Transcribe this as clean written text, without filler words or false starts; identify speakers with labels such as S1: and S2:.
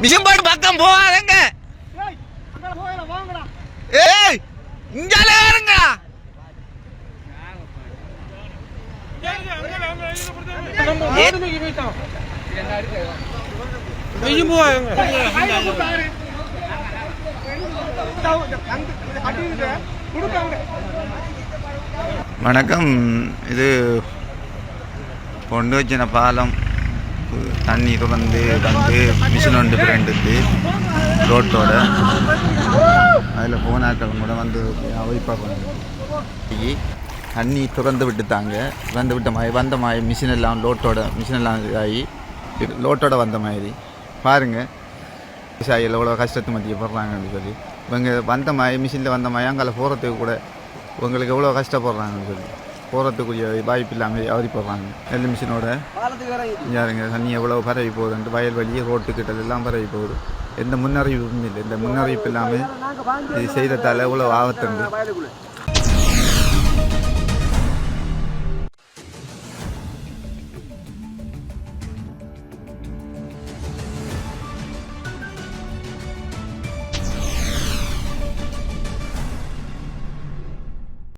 S1: Machine போட்டு பக்கம் போகாதங்க. ஏய் இங்காலே வாருங்க. வணக்கம். இது கொண்டு வச்சின பாலம் தண்ணி திறந்து வந்து மிஷின் ஒன்று பிறண்டுது ரோட்டோட. அதில் போனாக்கள் கூட வந்து அவைப்பாங்க. தண்ணி திறந்து விட்டுத்தாங்க. திறந்து விட்ட மாதிரி வந்த மாதிரி மிஷின் எல்லாம் மிஷின் எல்லாம் இதாகி லோட்டோட வந்த மாதிரி பாருங்கள். விவசாயிகள் எவ்வளோ கஷ்டத்தை மத்திய போடுறாங்கன்னு சொல்லி இவங்க வந்த மாதிரி மிஷினில் வந்த மாதிரி அங்கே போகிறதுக்கு கூட உங்களுக்கு எவ்வளோ கஷ்டப்படுறாங்கன்னு சொல்லி போகிறதுக்குரிய வாய்ப்பு இல்லாமல் அவரி போடுறாங்க. நெல் மிஷினோட யாருங்க தண்ணி எவ்வளோ பரவி போகுதுன்ட்டு வயல்வெளி ரோட்டுக்கிட்ட எல்லாம் பரவி போகுது. எந்த முன்னறிவிப்பும் இல்லை. இந்த முன்னறிவிப்பு இல்லாமல் இது செய்ததால் எவ்வளோ ஆபத்துண்டு.